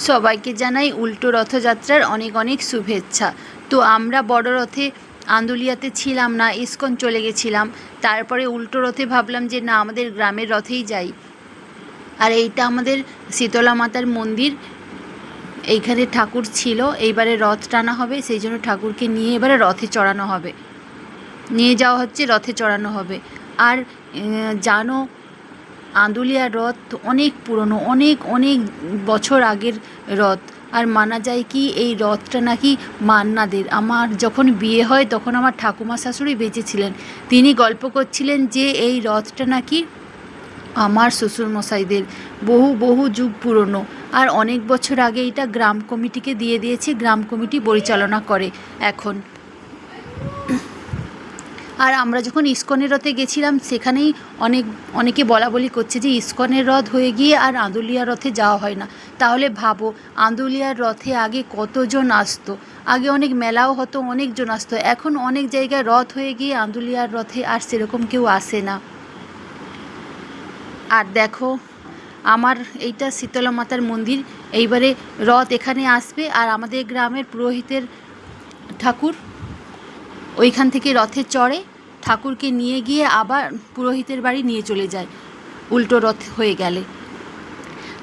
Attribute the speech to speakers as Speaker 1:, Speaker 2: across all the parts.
Speaker 1: সবাইকে জানাই উল্টো রথযাত্রার অনেক অনেক শুভেচ্ছা। তো আমরা বড় রথে আন্দুলিয়াতে ছিলাম না, ইসকন চলে গেছিলাম। তারপরে উল্টো রথে ভাবলাম যে না, আমাদের গ্রামের রথেই যাই। আর এইটা আমাদের শীতলা মাতার মন্দির, এইখানে ঠাকুর ছিল। এইবারে রথ টানা হবে, সেই জন্য ঠাকুরকে নিয়ে এবারে রথে চড়ানো হবে, নিয়ে যাওয়া হচ্ছে, রথে চড়ানো হবে। আর জানো, আন্দুলিয়ার রথ অনেক পুরনো, অনেক অনেক বছর আগের রথ। আর মানা যায় কি এই রথটা নাকি মান্নাদের। আমার যখন বিয়ে হয় তখন আমার ঠাকুমা শাশুড়ি বেঁচে ছিলেন, তিনি গল্প করছিলেন যে এই রথটা নাকি আমার শ্বশুরমশাইদের, বহু বহু যুগ পুরনো। আর অনেক বছর আগে এটা গ্রাম কমিটিকে দিয়ে দিয়েছে, গ্রাম কমিটি পরিচালনা করে এখন। আর আমরা যখন ইসকনের রথে গেছিলাম সেখানেই অনেকে বলাবলি করছে যে ইসকনের রথ হয়ে গিয়ে আর আন্দুলিয়ার রথে যাওয়া হয় না। তাহলে ভাবো, আন্দুলিয়ার রথে আগে কতজন আসতো, আগে অনেক মেলাও হতো, অনেকজন আসতো। এখন অনেক জায়গায় রথ হয়ে গিয়ে আন্দুলিয়ার রথে আর সেরকম কেউ আসে না। আর দেখো, আমার এইটা শীতলা মাতার মন্দির। এইবারে রথ এখানে আসবে আর আমাদের গ্রামের পুরোহিতের ঠাকুর ওইখান থেকে রথে চড়ে, ঠাকুরকে নিয়ে গিয়ে আবার পুরোহিতের বাড়ি নিয়ে চলে যায় উল্টো রথ হয়ে গেলে।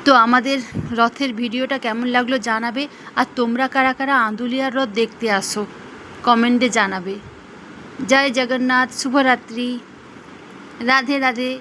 Speaker 1: তো আমাদের রথের ভিডিওটা কেমন লাগলো জানাবে। আর তোমরা কারা কারা আন্দুলিয়ার রথ দেখতে আসো কমেন্টে জানাবে। জয় জগন্নাথ, শুভরাত্রি, রাধে রাধে।